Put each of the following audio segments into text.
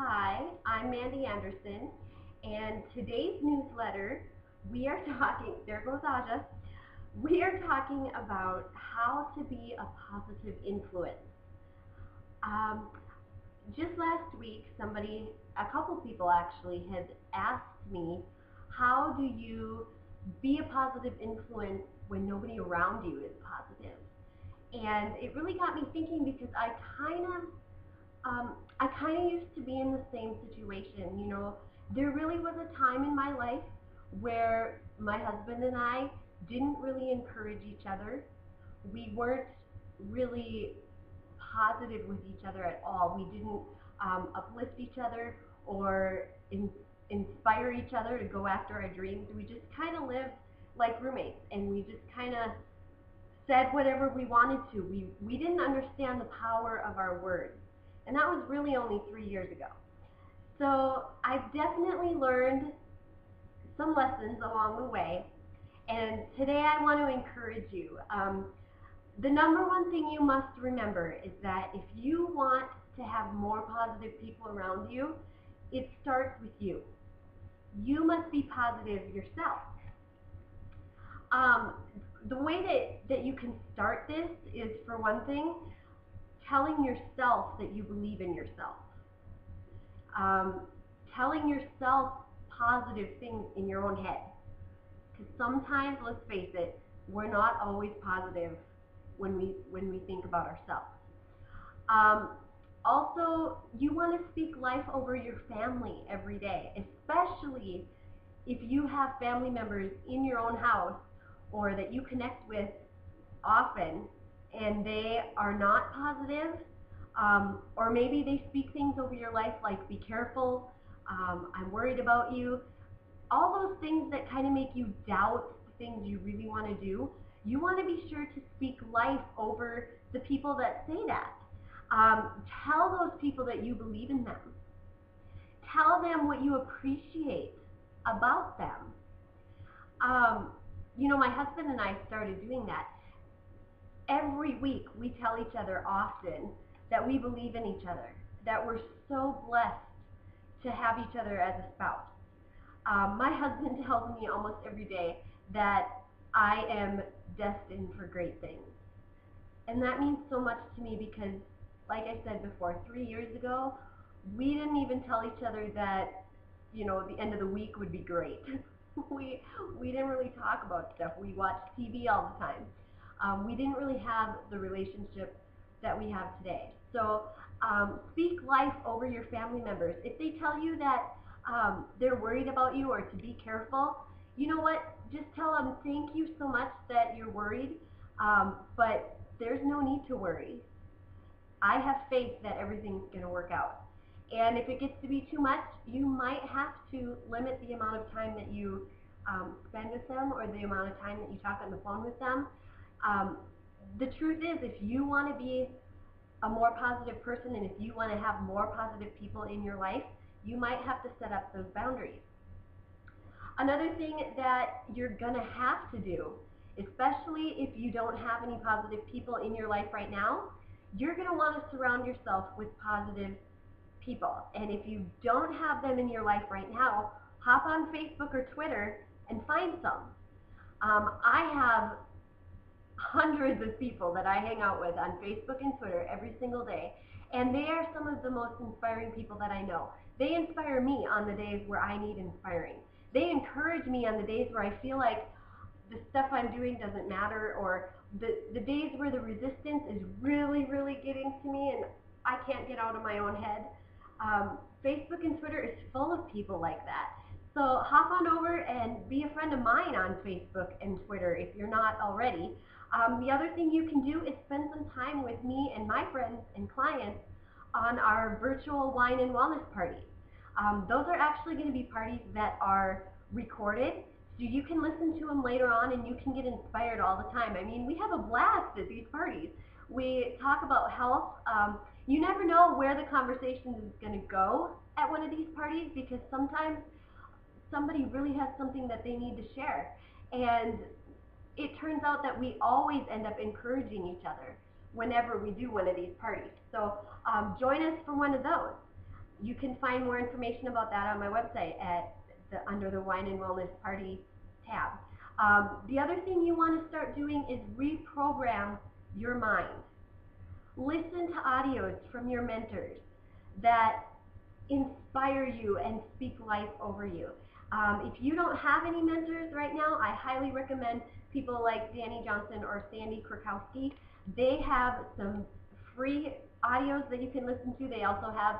Hi, I'm Mandy Anderson, and today's newsletter, we are talking, there goes Aja, we are talking about how to be a positive influence. Um, just last week, a couple people actually, had asked me, how do you be a positive influence when nobody around you is positive? And it really got me thinking because I kind of used to be in the same situation. There really was a time in my life where my husband and I didn't really encourage each other. We weren't really positive with each other at all. We didn't uplift each other or inspire each other to go after our dreams. We just kind of lived like roommates, and we just kind of said whatever we wanted to. We didn't understand the power of our words. And that was really only 3 years ago. So I've definitely learned some lessons along the way. And today I want to encourage you. The number one thing you must remember is that if you want to have more positive people around you, it starts with you. You must be positive yourself. Um, the way that you can start this is, for one thing, telling yourself that you believe in yourself. Um, Telling yourself positive things in your own head. Because sometimes, let's face it, we're not always positive when we think about ourselves. Um, Also, you want to speak life over your family every day, especially if you have family members in your own house or that you connect with often and they are not positive, or maybe they speak things over your life like, be careful, I'm worried about you, all those things that kind of make you doubt the things you really want to do. You want to be sure to speak life over the people that say that. Tell those people that you believe in them. Tell them what you appreciate about them. Um, my husband and I started doing that. Every week we tell each other often that we believe in each other, that we're so blessed to have each other as a spouse. My husband tells me almost every day that I am destined for great things. And that means so much to me because, like I said before, 3 years ago, we didn't even tell each other that, the end of the week would be great. we, we didn't really talk about stuff. We watched TV all the time. We didn't really have the relationship that we have today. So speak life over your family members. If they tell you that they're worried about you or to be careful, you know what? Just tell them, thank you so much that you're worried, but there's no need to worry. I have faith that everything's going to work out. And if it gets to be too much, you might have to limit the amount of time that you spend with them or the amount of time that you talk on the phone with them. Um, the truth is, if you want to be a more positive person and if you want to have more positive people in your life, you might have to set up those boundaries. Another thing that you're going to have to do, especially if you don't have any positive people in your life right now, you're going to want to surround yourself with positive people. And if you don't have them in your life right now, hop on Facebook or Twitter and find some. I have hundreds of people that I hang out with on Facebook and Twitter every single day, and they are some of the most inspiring people that I know. They inspire me on the days where I need inspiring. They encourage me on the days where I feel like the stuff I'm doing doesn't matter, or the days where the resistance is really, really getting to me and I can't get out of my own head. Facebook and Twitter is full of people like that. So hop on over and be a friend of mine on Facebook and Twitter if you're not already. The other thing you can do is spend some time with me and my friends and clients on our virtual wine and wellness parties. Those are actually going to be parties that are recorded, so you can listen to them later on and you can get inspired all the time. I mean, we have a blast at these parties. We talk about health. You never know where the conversation is going to go at one of these parties because sometimes somebody really has something that they need to share. And it turns out that we always end up encouraging each other whenever we do one of these parties. So join us for one of those. You can find more information about that on my website under the Wine and Wellness Party tab. The other thing you want to start doing is reprogram your mind. Listen to audios from your mentors that inspire you and speak life over you. If you don't have any mentors right now, I highly recommend people like Danny Johnson or Sandy Krakowski. They have some free audios that you can listen to. They also have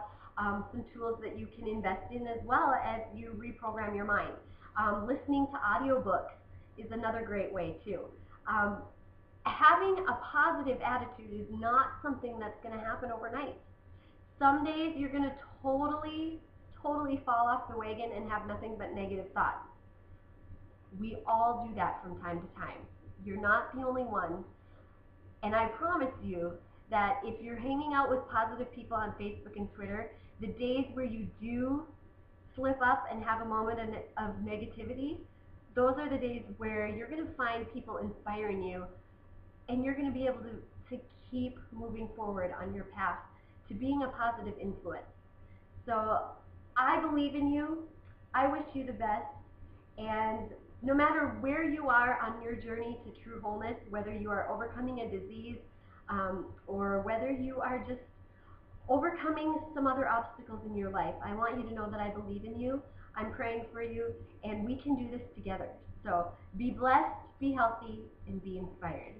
some tools that you can invest in as well as you reprogram your mind. Listening to audiobooks is another great way too. Having a positive attitude is not something that's going to happen overnight. Some days you're going to totally fall off the wagon and have nothing but negative thoughts. We all do that from time to time. You're not the only one. And I promise you that if you're hanging out with positive people on Facebook and Twitter, the days where you do slip up and have a moment of negativity, those are the days where you're going to find people inspiring you, and you're going to be able to keep moving forward on your path to being a positive influence. So I believe in you. I wish you the best. And no matter where you are on your journey to true wholeness, whether you are overcoming a disease or whether you are just overcoming some other obstacles in your life, I want you to know that I believe in you. I'm praying for you, and we can do this together. So be blessed, be healthy, and be inspired.